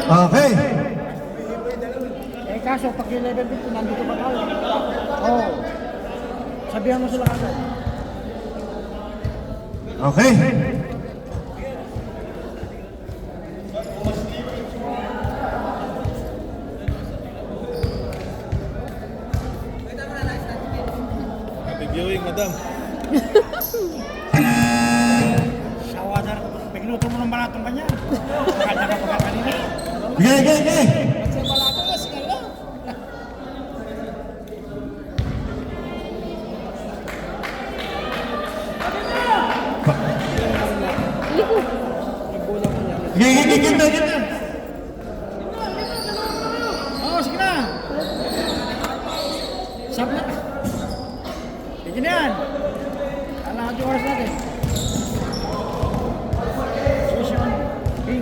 Okay. Eh kaso pag yung level 50 nandito pa tayo. Oo. Sabihan mo sila kasi. Okay. Happy viewing, madam. Sawadar. Pagluto mo ng balatong kanya. Kanya ka pa kanina. Okay. Sa balatong na sigala. Gitna. Oo, sige na. Sab na. Sige na yan. Kailangan yung oras natin. Susunod. Okay.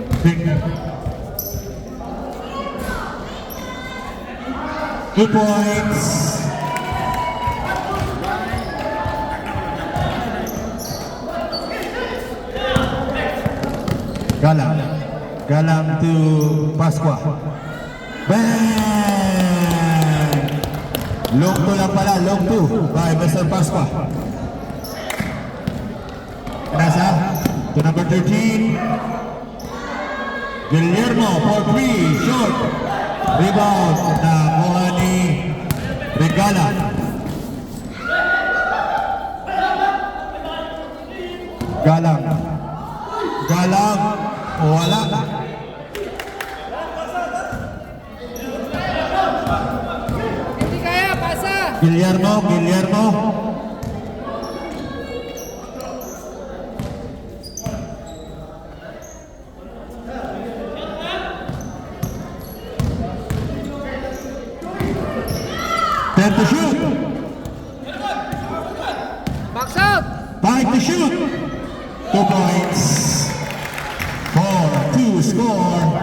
2 points. Galang to Pasqua. Bang! Long 2 lang pala, long 2 by Mr. Pasqua. Nasa to number 13. Guillermo for 3, short. Rebound na kuha ni Regala. Galang. Wala. Hindi kaya, pasa. Guillermo. 10 to shoot. Box out. 5 to shoot. 2 points. 4-2 score.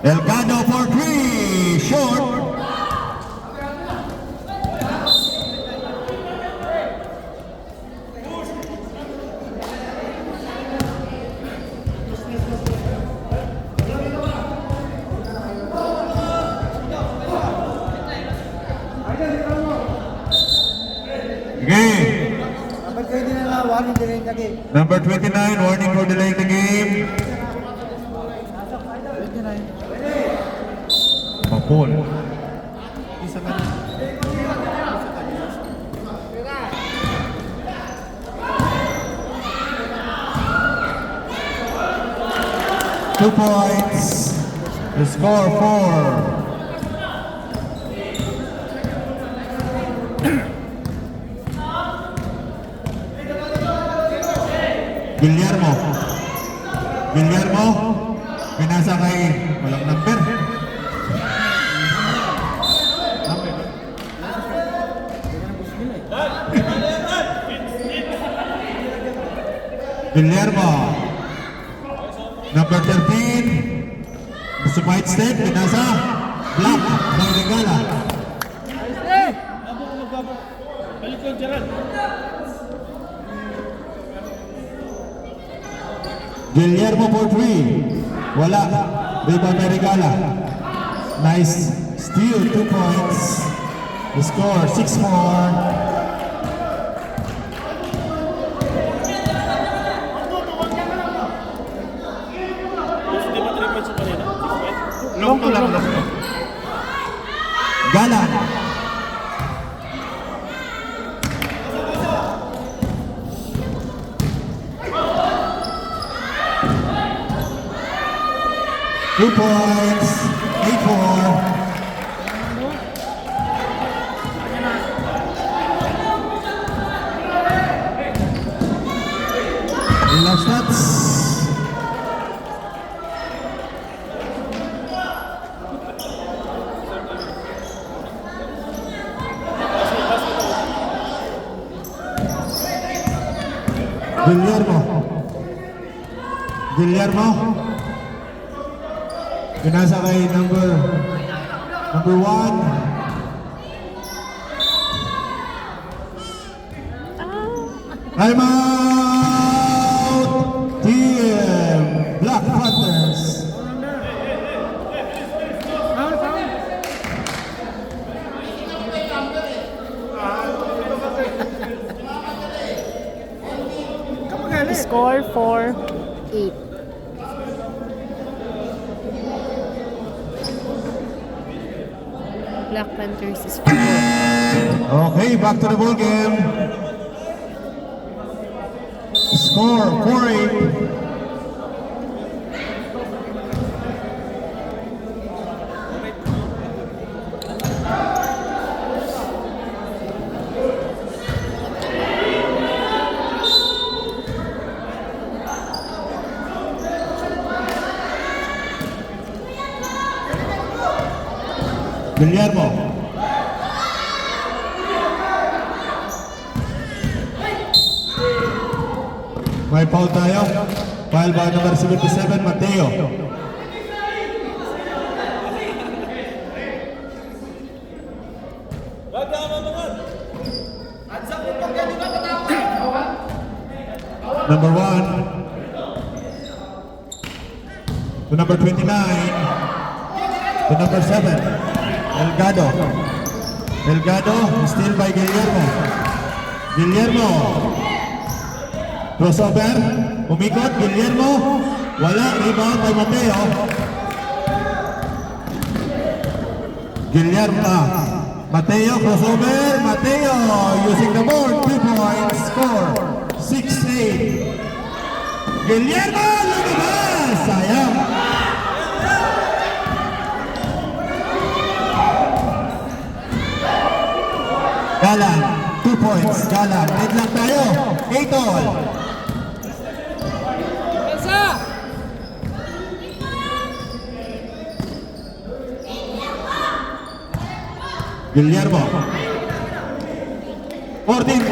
Elcano for 3, short. Game. Dapat kayo din na warning din yung game. Number 29, warning for delaying the game. Papol. Isa ka na. 2 points. The score 4. Guillermo. Pinasa kay walang number. Guillermo. Number 13. Gusto white step. Pinasa. Black. By Regala. Balik ko, Gerald. Guillermo for 3. Wala. Rebound by Regala. Nice steal. 2 points. The score 6-4. Di ba 3 points sa kanina? 6 points? Long to lang. Galang. Two points. 8-4. Last shots. Guillermo. Pinasa kay number 1. Time out! Score 4-8. Black Panthers is 4. Okay, back to the ball game. Score 4-8. Guillermo. May foul tayo. Foul by number 77, Mateo. Number 1 to number 29 to number 7, Delgado. Delgado, still by Guillermo. Guillermo. Crossover, umikot, Guillermo. Wala, rebound by Mateo. Guillermo. Mateo, crossover. Mateo using the board. 2 points. Score 6-8. Guillermo, lumabas. Sayang. Galang, 2 points. Galang, head lang tayo. 8 all. Guillermo. 14.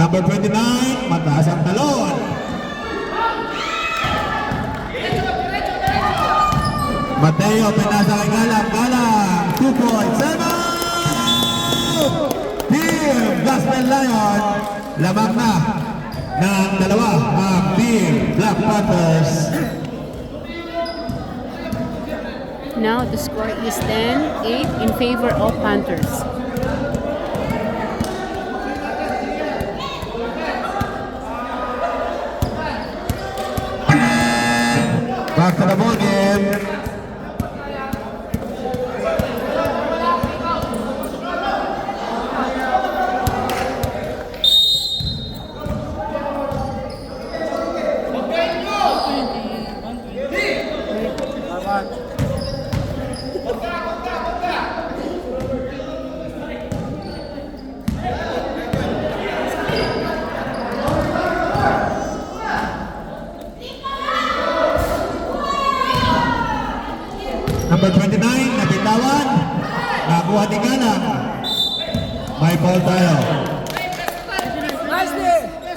Number 29, mataas ang talon. Mateo, pinasa kay Galang. Galang, 2 points. 7! Team Gospel Lion, lamang na ng dalawa ang Team Black Panthers. Now the score is 10-8 in favor of Panthers. Back to the ball game. Number 29, nabitawan. Nakuha ni Galang. May ball tayo.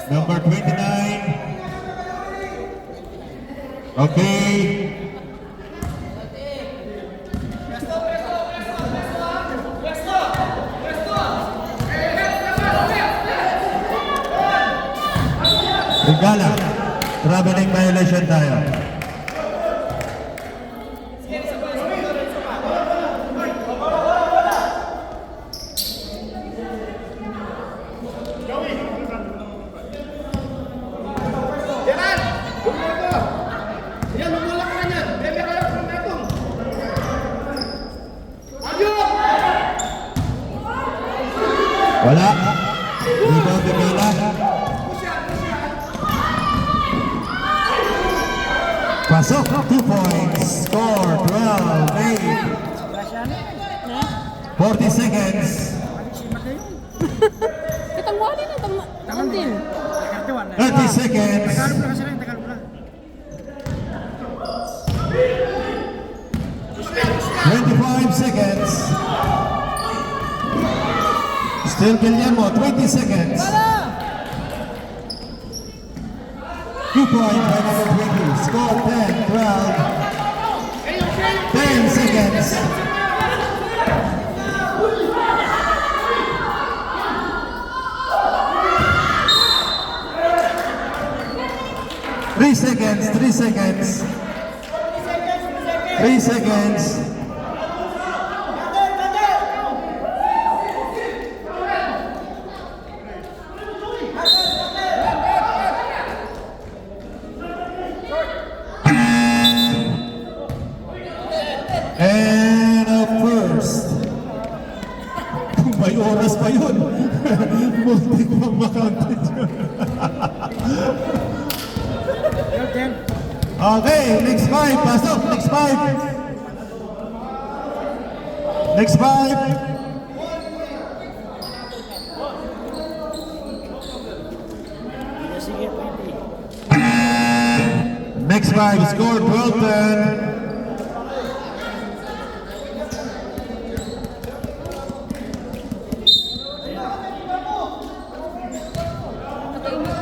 Number 29. Okay. Regala. Traveling violation tayo. Wala. Rebound ni Gala. Pasok. 2 points. Score 12-8. 40 seconds. Katangwali na, tangan din. 30 seconds. Tagalog lang kasi lang, Tagalog lang. 25 seconds. Still Guillermo, 20 seconds. 2 points by number 20. Score 10, 12. 10 seconds. Three seconds, 3 seconds. 3 seconds. may oras pa yun. Muntik pang makounted yun. Your turn. Okay, next 5. Pasok, next 5. Next 5. Sige, 20. Next 5, score 12-10.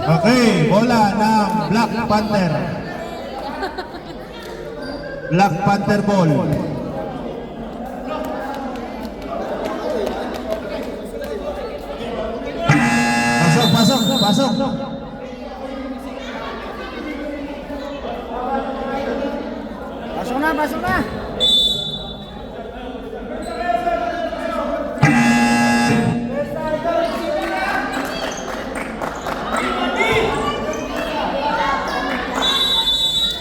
Okay, bola ng Black Panther. Black Panther ball. Pasok, pasok, pasok. Pasok na, pasok na.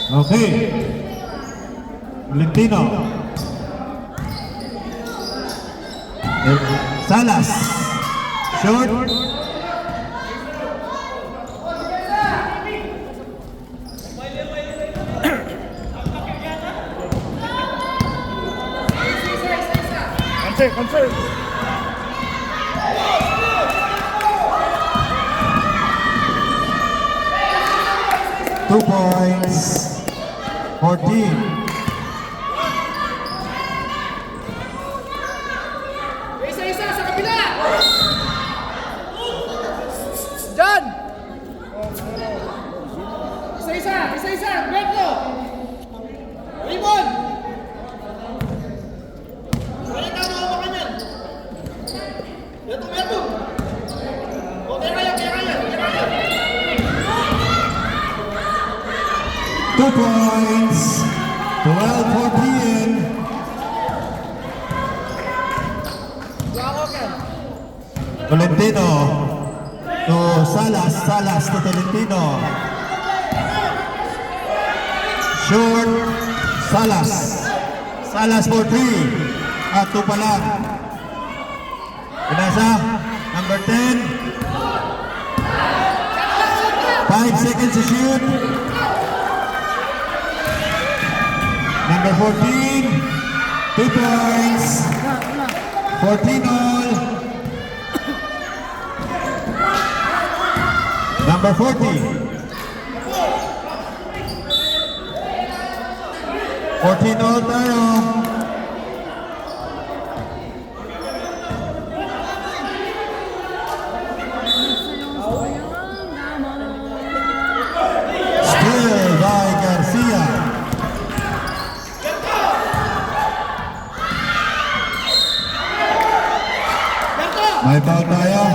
Okay. Valentino. Salas. Short. Cancel, cancel. Two points. 14. Isa-isa sa kabila! John! Isa-isa! Isa-isa! Berto! Raymond! Balikan mo ako kanyan! Berto! Berto! O, kaya kaya! 2 points. 12-14. Tolentino to Salas. Salas to Tolentino. Short. Salas. Salas for 3. At 2 pa lang. Pinasa. Number 10. 5 seconds to shoot. Number 14, 2 points, 14 all. Number 40, 14 all tayo. Still by Garcia. May foul tayo.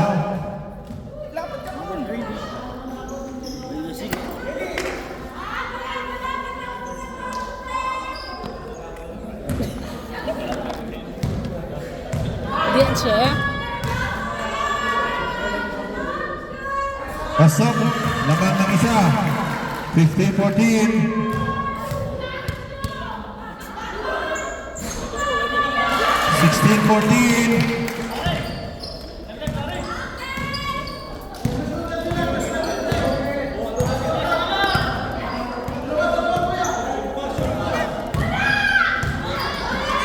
Diyan Pasok. Laban ng isa. 15-14. 16-14.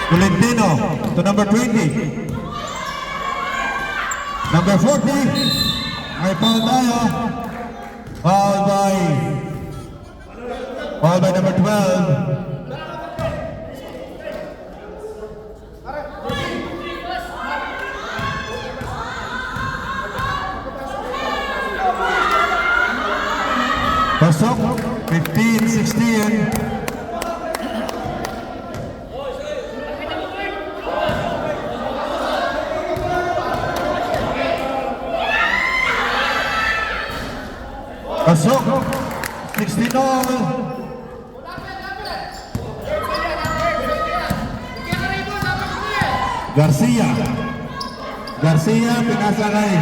Tolentino to number 20. Number 40. May foul tayo. Foul by number 12. Pasok, 15-16. Pasok, 16 all. Garcia. Garcia, pinasa kay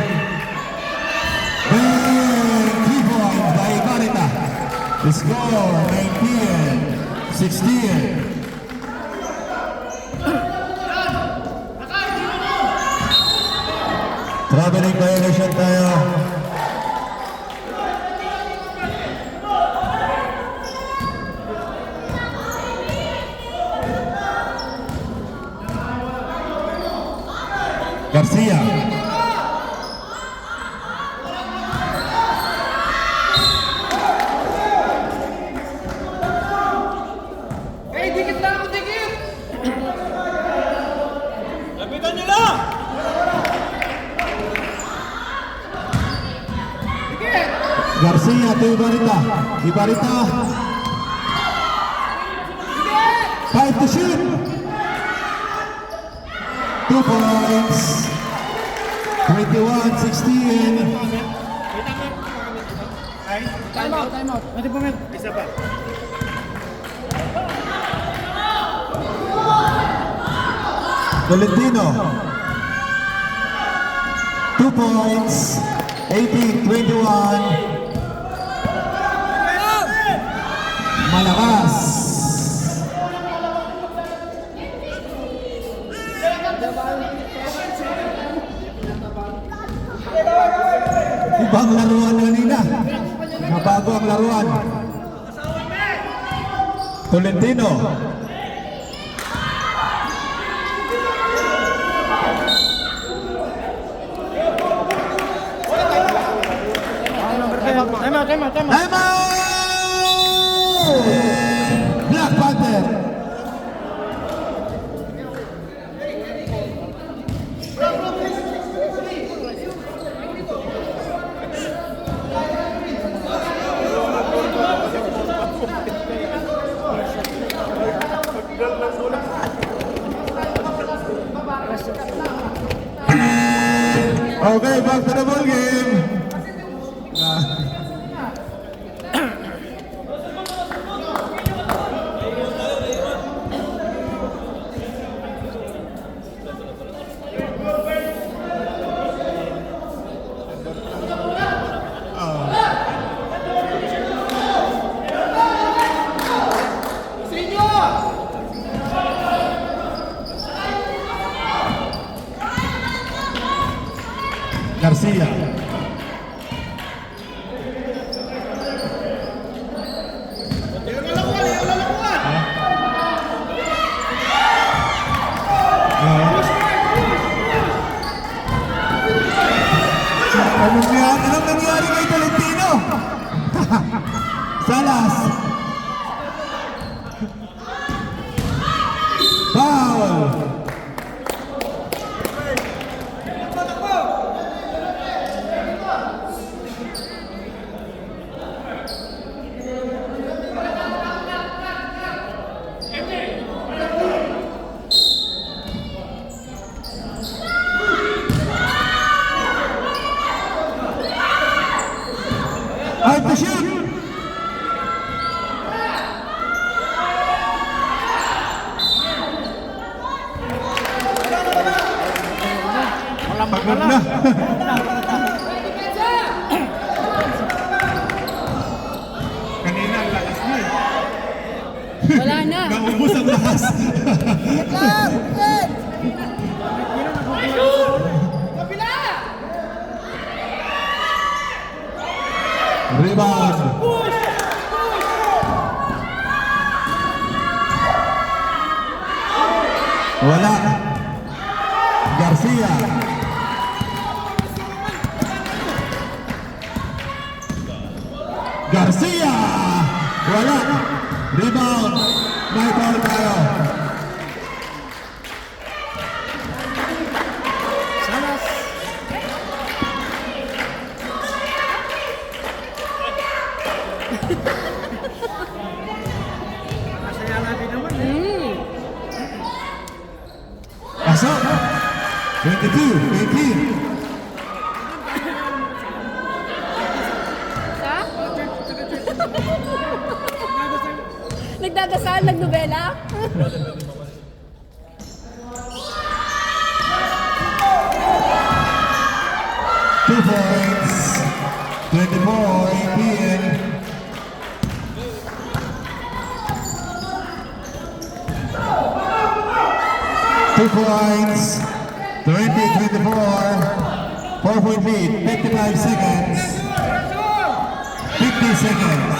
Ben, 3 points by Ibarita. The score, 19-16. Traveling violation tayo. Garcia. Lapitan nyo lang! Garcia to Ibarita. Ibarita. 5 to shoot. 2 points. 21-16. Time out, time out. Pwede po, Mer. Isa pa. Tolentino. 2 points. 18-21. Malakas. Ibang laruan kanina. Nabago ang laruan. Tolentino. Time out, time out, time out. Time out! Black Panther. Okay, back to the ball game. Garcia. Anong nangyari kay Tolentino? Salas. Foul. Hard to shoot. Pagod na. Kanina ang lakas na eh. Wala na. Naubos ang lakas. Rebound. Wala. Garcia. Garcia. Wala. Rebound. May foul tayo. Masaya natin naman. Pasok. 22-18. Sa? Nagdadasal, nagnobela? Two points. 24-18. Two points. 20-24. 4-point lead, 55 seconds. 50 seconds.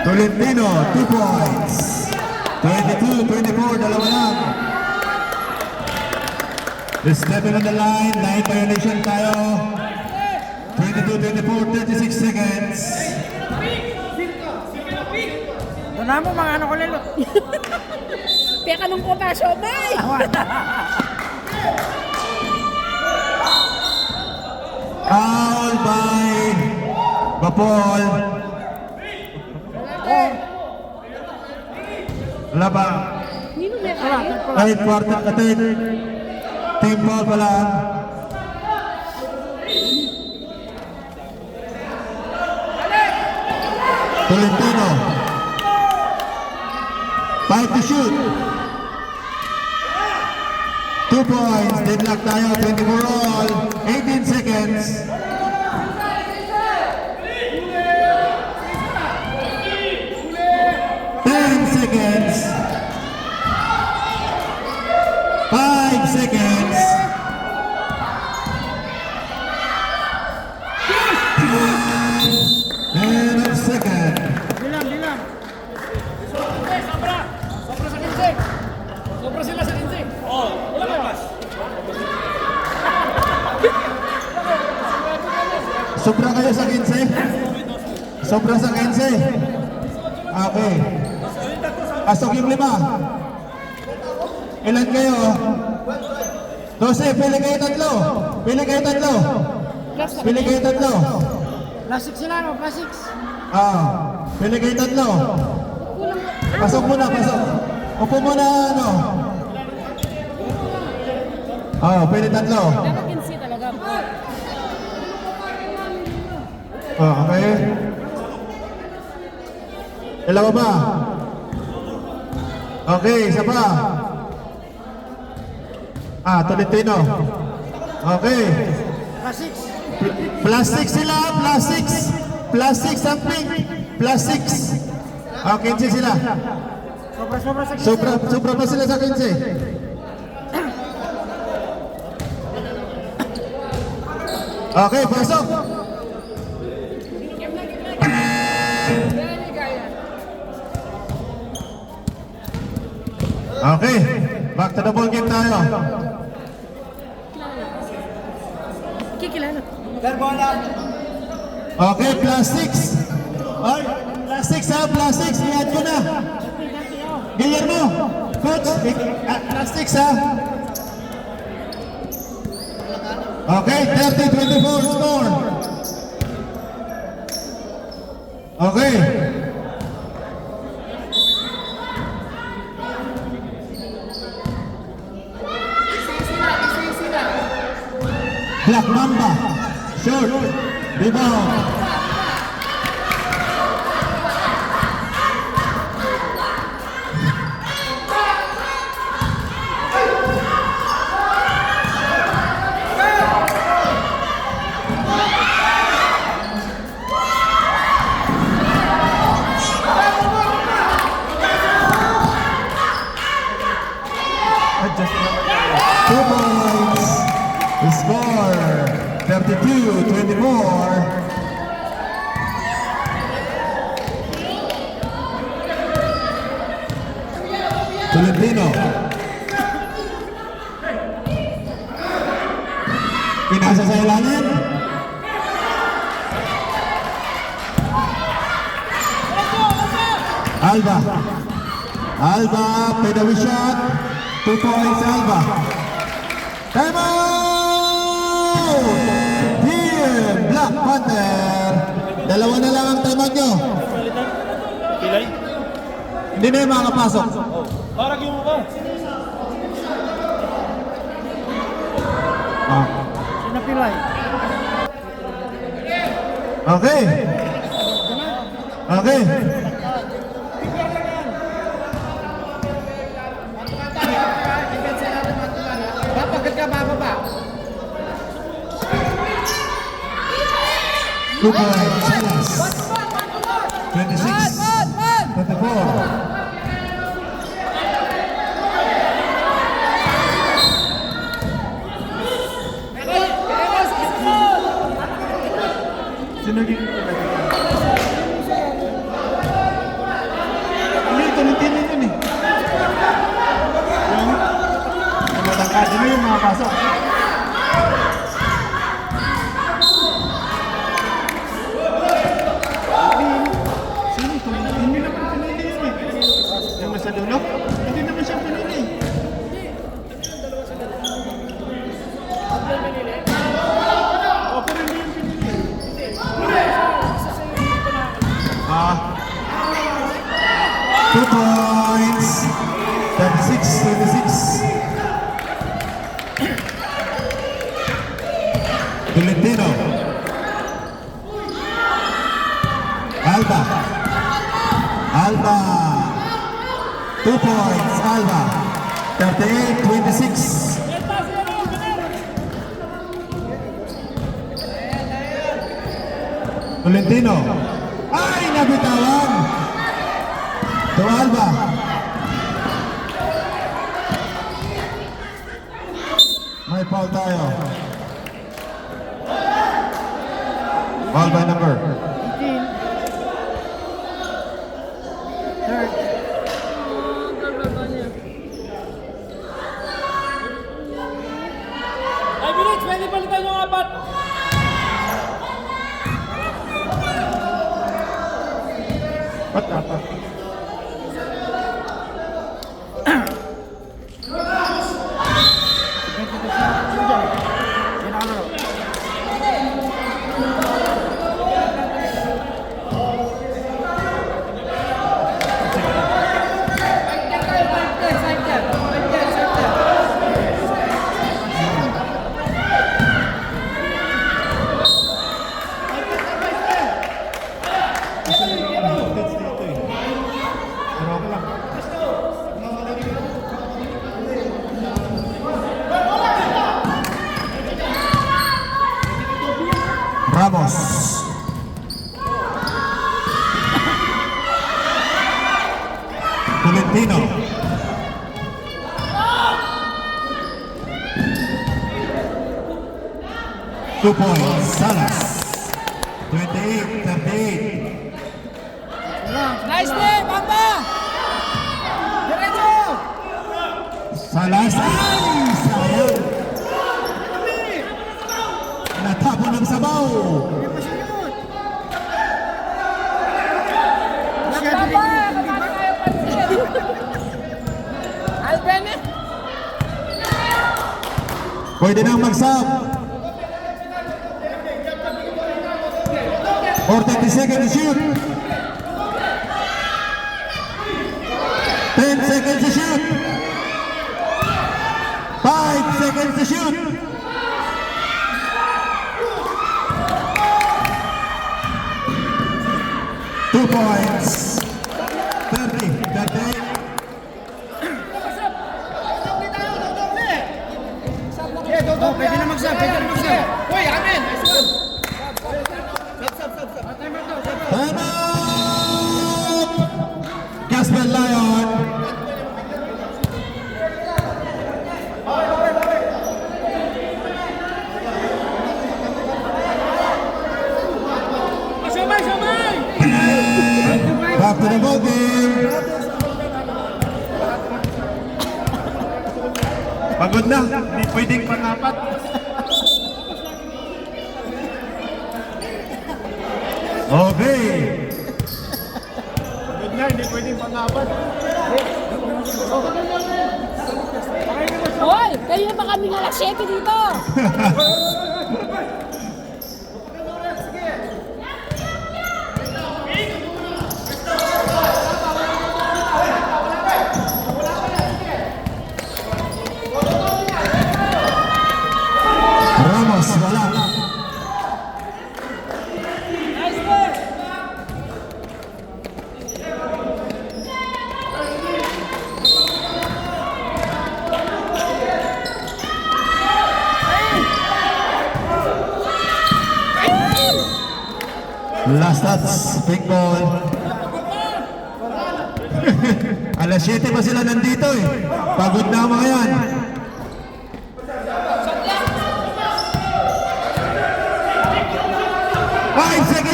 Tolentino, 2 points. 22-24, dalawa lang. Stepping on the line, line violation tayo. 22-24, 36 seconds. Doon na mo mga ano ko lelo. Teka nung ko pa, Shomay! Foul by Bapol. Wala ba? Nino may kayo? Kahit quarter ka team foul pala. Tolentino. 5 to shoot. 2 points. Deadlock tayo. 24 all. 18 seconds. 10 seconds. 5 seconds. And a second. Bilang, bilang. Sobra sila sa 15. Oo, wala ka pas. Sobra kayo sa 15? Sobra sa 15? Okay. Pasok yung 5. Ilan kayo? 12. Pili kayo 3. Pili kayo 3. Pili kayo 3. Plastic sila, no? Plastic. Pili kayo 3. Pasok muna, pasok. Upo muna, ano? Pili 3. Dapat kinsi talaga. Okay. Dalawa ba? Okay, isa pa. Tolentino. Okay. Plastic. Plastic sila, plastic. Plastic something. Plastic. Okay, 15 sila. Sobra sa kitchen. Sobra pa sila sa 15. Okay, pasok. Okay, back to the ball game tayo. Kikilala. Okay, plastics. Plastics ha, plastics. I-add ko na. Guillermo, coach, plastics ha. Okay, 30-24 score. Okay. Black Mamba, short, rebound. Two points. The score 32-24. Tolentino. Pinasa sa ilalim. Alba, pedawi shot. 2 points, Alba. Time out! Team Black Panther. Dalawa na lang ang time out nyo. Pilay? Hindi na yung makakapasok. Parang yung mukha. Sinapilay. Okay. Okay. Bakit ka bababa? 2 points, Silas. 26-24. Tunog yung hindi, tunog-tunog yun eh. Yung matangkad, yun yung mga pasok. Sino ito? Hindi naman pinili yun eh. Yung nasa dulo? Hindi naman siya pinili. O, pero hindi yung pinili. Ah. 2 points. 36-26. Tolentino. Alba. Alba. 2 points. Alba. 38-26. Tolentino. Ay, nabitawan. To Alba. May foul tayo. Foul by number. 18. Third. Ay, bilis! Pwede palitan yung apat! Ba't apat? Ramos. Tolentino. Two points. Salas. 28-38. Nice day, Papa! Diretso! Salas. Ay! Sayang. Natapon ng sabaw. Hindi pa siya yun. Papa! Alben eh! Pwede nang mag-sub. Or 30 seconds to shoot. 10 seconds to shoot. 5 seconds to shoot. Two points. 30-38. Oh, pwede na mag-sub, pwede na mag-sub. Uy, amin! Time out! Casper Lion. Sumay! Sumay! Back to the ball game. Pagod na, hindi pwedeng pangapat. Okay. Pagod na, hindi pwedeng pangapat. Hoy! Kayo na ba kami ng alas 7 dito? Ramos, wala. Last touch, pink ball. Alas 7 pa sila nandito eh. Pagod na ang mga yan. 5 seconds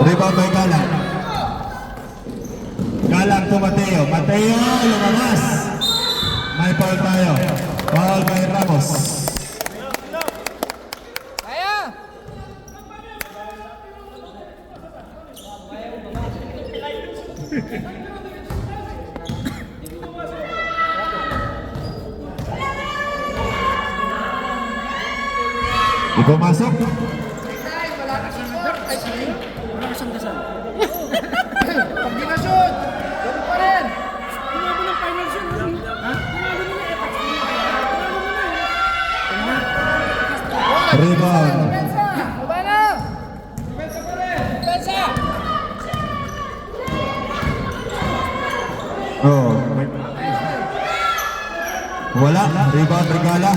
Rebound by Galang. Galang to Mateo. Mateo, lumabas. May foul tayo. Foul by Ramos. Di pumasok. Pag di na-shoot, ganun pa rin. Rebound. Oh, wala. Rebound Regala.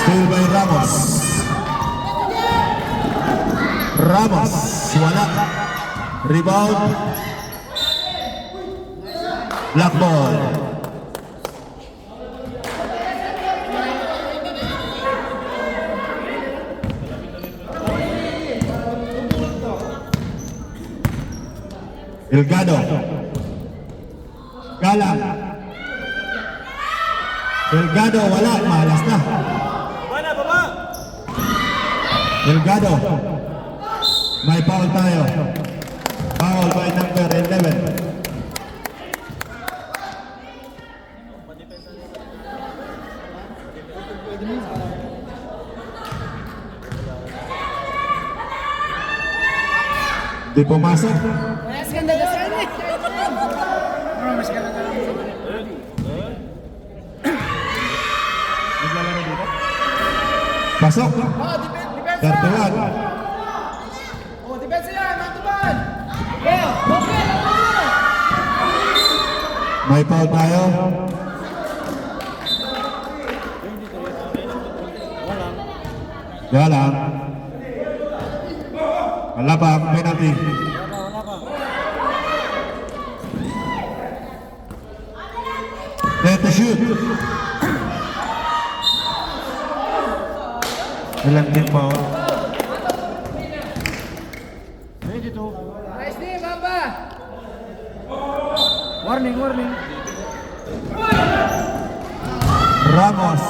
Steal by Ramos. Ramos. Wala. Rebound. Black ball. Delgado. Galang. Delgado, wala. Malas na. Delgado. May foul tayo. Foul by number 11. Di pumasok. Pasok. 31. Oh, depensa yan, mantuban. May foul tayo. Galang. Wala pa, penalty. Let the shoot. Ilang din mo? Nice day, Bamba. Warning, warning. Ramos.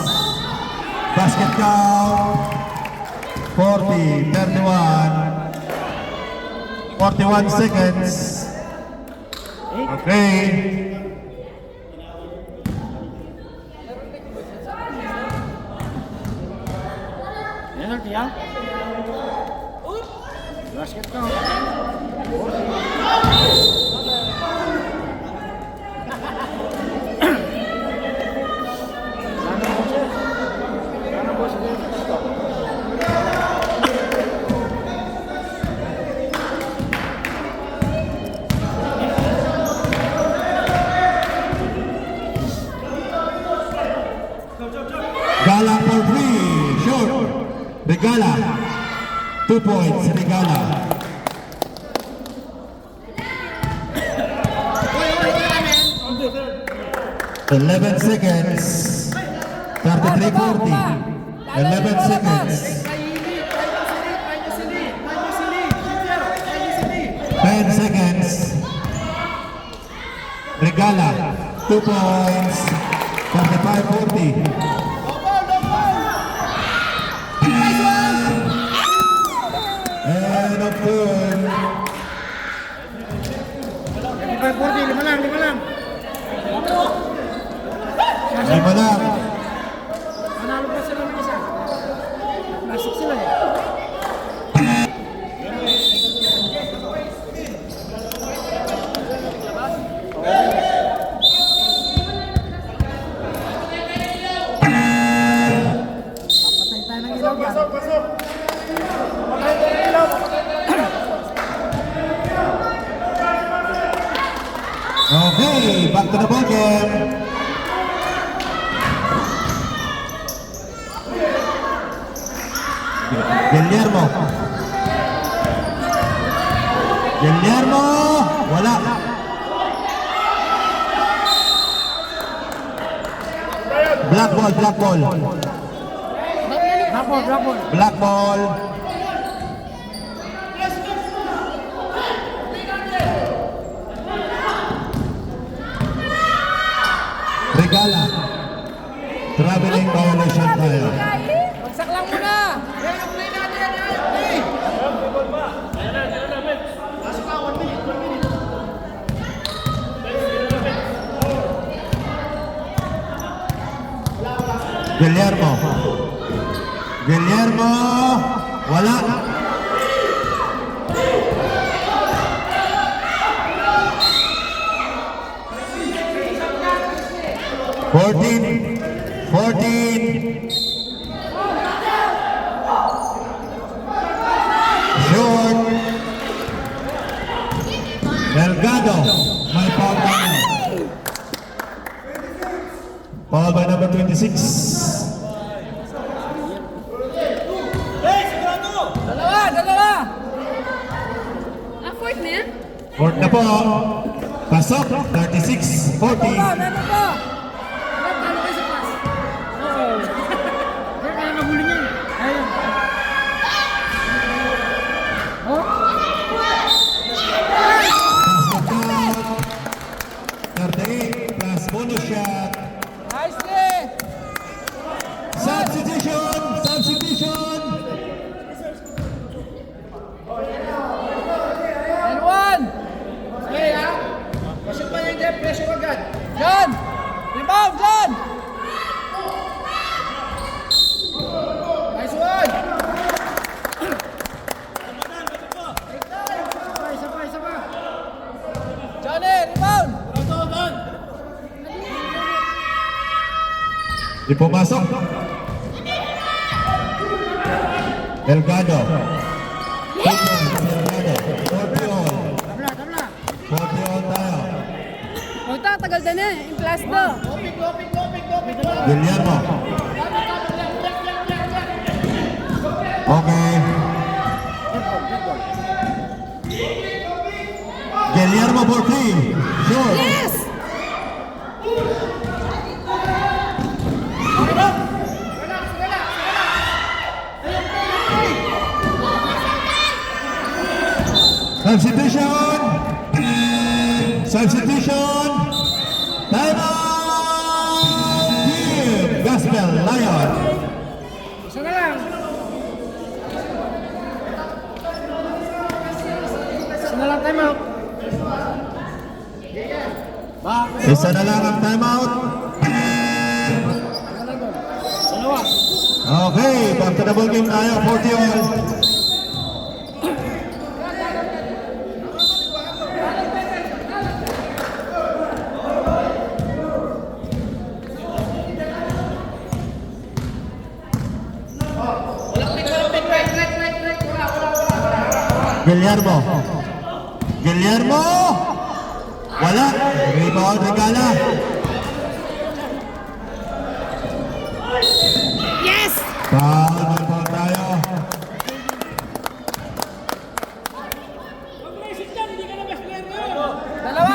Basket count. 40, 31. 41 seconds. Okay. Basket count. Gala for 3. Short. Regala. 2 points. Regala. 11 seconds. 33-40. 11 seconds. 10 seconds. Regala. 2 points. 35-40. And of course, 45-40, lima lang. lima lang. Manalo pa sila ng isa. Plastic sila eh. Papatay tayo ng ilaw yan. Papatay tayo ng ilaw. Okay, back to the ball game. Guillermo. Guillermo, wala. Black ball. Black ball. Regala. Traveling violation tayo. Bagsak lang muna. Guillermo. Guillermo. Wala. Fourteen. Short. Delgado. May foul tayo. Foul by number 26. Dalawa. Ah, fourth na yan? Fourth na po. Pasok. 36-40. Meron pa. Ano kayo sa pass? Oo. Kaya nahuli niya. Ayun. Oh? 38 plus bonus shot. Nicely. Substitution. And one. Sige ha. Pasok pa yung Jeff. Presyo agad. John. Rebound, John. Nice one. Isa pa. Johnny, rebound. Di pumasok. Delgado. Delgado. 40 all. Tabla. 40 all tayo. O, tagal na na. Yung plus do. Guillermo. Okay. Guillermo for three. Sure. Yes! Substitution. Time out. Team Gospel Lion. Isa na lang. Time out. Isa na lang ang time out. Dalawa. Okay, back to the ball game tayo. 40 all. Guillermo. Wala. Rebound, regala. Yes! Foul, may foul tayo. Dalawa.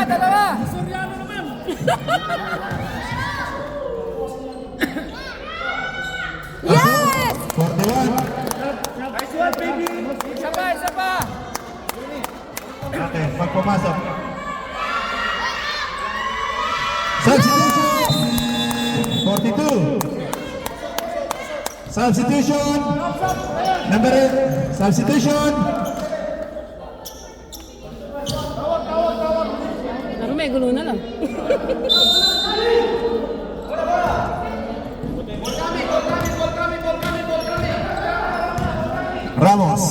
Yes! 41. Nice one, baby. Isa pa. Okay, pag pumasok. Substitution. 42. Substitution. Number 8. Substitution. Pero may gulo na lang. Ramos.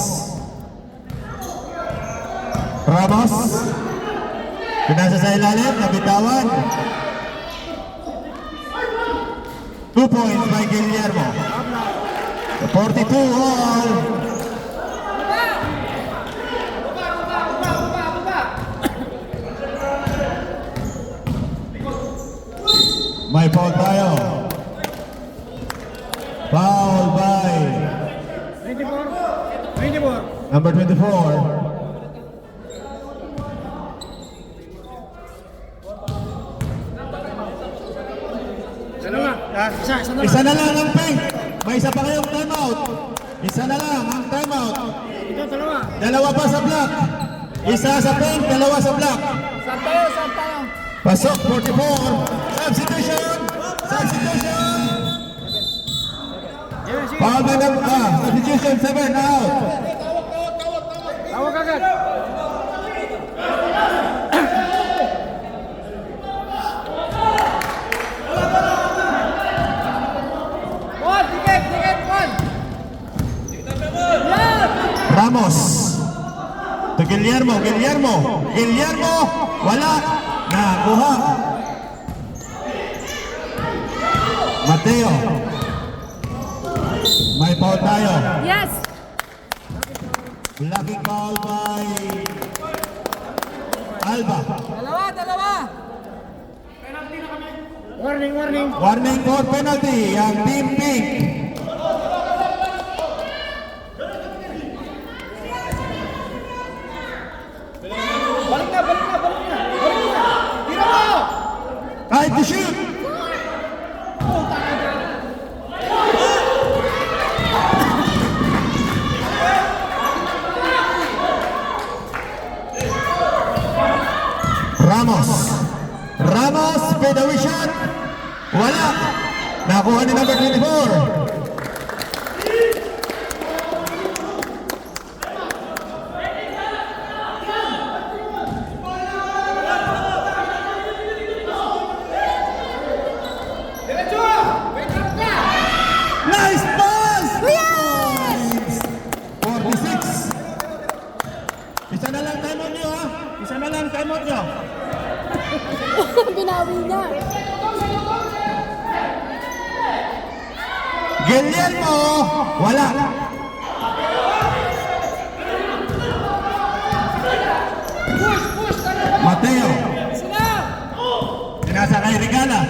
Pinasa sa ilalim, nabitawan. 2 points by Guillermo. 42 all. May foul tayo. Foul by 24. number 24. Dalawa. Isa na Isa na lang ang pink. May isa pa kayong timeout. Isa na lang ang timeout. Ito, dalawa. Dalawa pa sa block. Isa sa pink, dalawa sa block. Saan tayo? Saan tayo? Pasok, 44. Substitution. Substitution. Foul by the substitution, 7 out. Tawag agad. One, ticket, one. Yan! Ramos. To Guillermo, Guillermo, wala. Nakuha. Mateo. May foul tayo. Yes! Blocking foul by Alba. Dalawa. Warning. Warning for penalty ang Team Pink. Balik na. Tira mo! Right to shoot. Ramos, fadeaway shot. Wala. Nakuha ni number 24. Nice pass! Yes! 46. Isa na lang timeout nyo ha. Isa na lang timeout nyo. Binawi niya. Guillermo! Wala. Mateo. Pinasa kay Regala.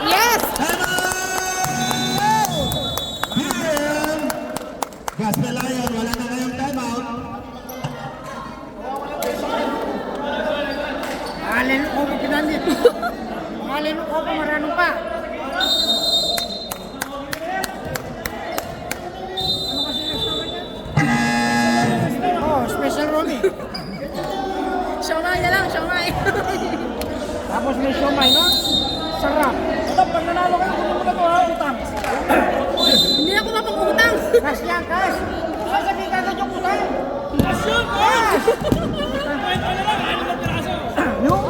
Yes! Here. Gaspelayon, wala na kayong timeout. Alin ko po pinanit. Alin ko po marano pa. Ano kasi restaurant niya? Oh, special room eh. Siomay na lang, siomay. Tapos may siomay, no? Sarap. Ito, pag nanalo ka, kung mo na ito, ha? Utang. Hindi ako mapag-utang. Cash yan, cash. Sasabihin ka agad yung utang. Cash yun, cash! Yung?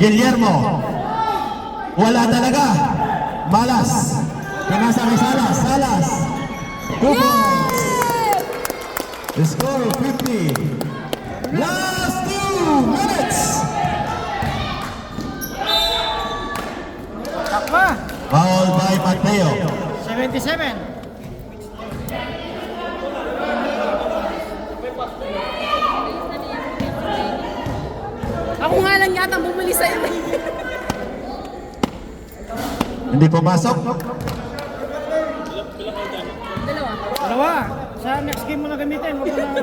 Guillermo. Wala talaga. Malas. Pinasa kay Salas. Salas. 2 points. The score 50. Last 2 minutes. Takpa. Foul by Mateo. 77. Ako nga lang yata bumili sa'yo. Hindi pumasok. Dalawa. Dalawa. Sa next game mo na gamitin. Huwag mo na.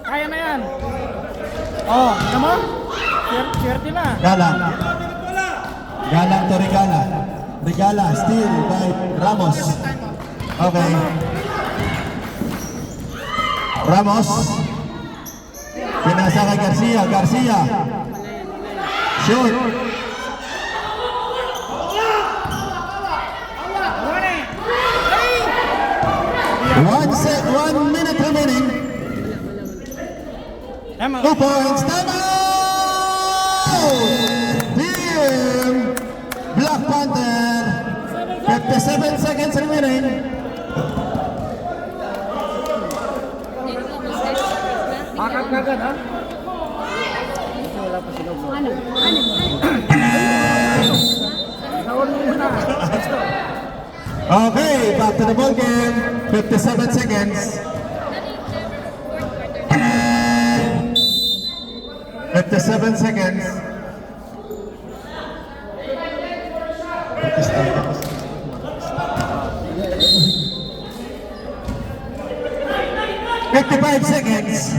Kaya na yan. Oh, ano mo? Swerte na. Galang. Galang to Regala. Regala, steal by Ramos. Okay. Ramos. Pinasa kay Garcia. Garcia. Shoot. One minute remaining. 2 points. Time out! Team Black Panther. 57 seconds remaining. Akap kagad, ha? Ano? Kawan mo muna. Okay, back to the ball game. 57 seconds. 57 seconds. 55 seconds.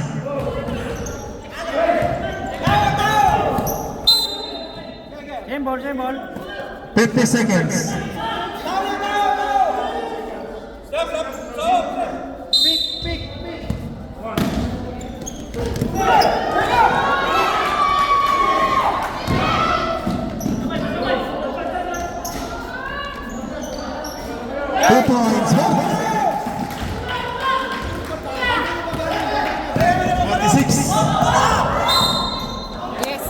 Same ball, same ball. 50 seconds. Two points. 46. Yes.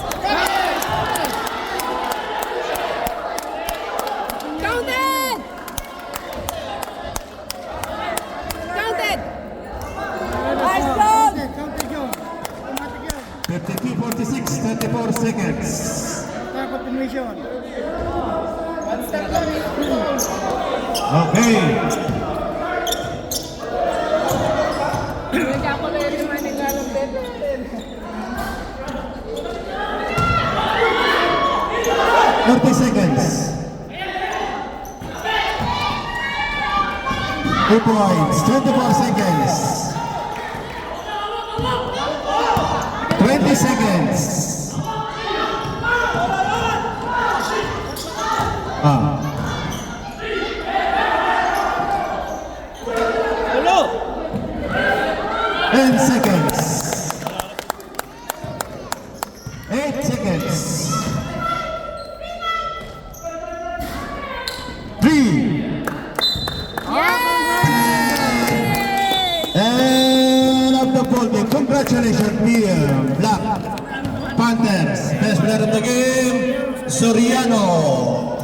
Counted! Counted! Nice job! Counted yun. Automatic yun. 52-46, 34 seconds. After continuation. Okay. Hindi ako na yung manigalang din. 30 seconds. 2 points, 24 seconds. 20 seconds. Ah. Hello! 10 seconds. 8 seconds. 3. And of the ball game, congratulations, dear Black Panthers. Best player of the game, Soriano.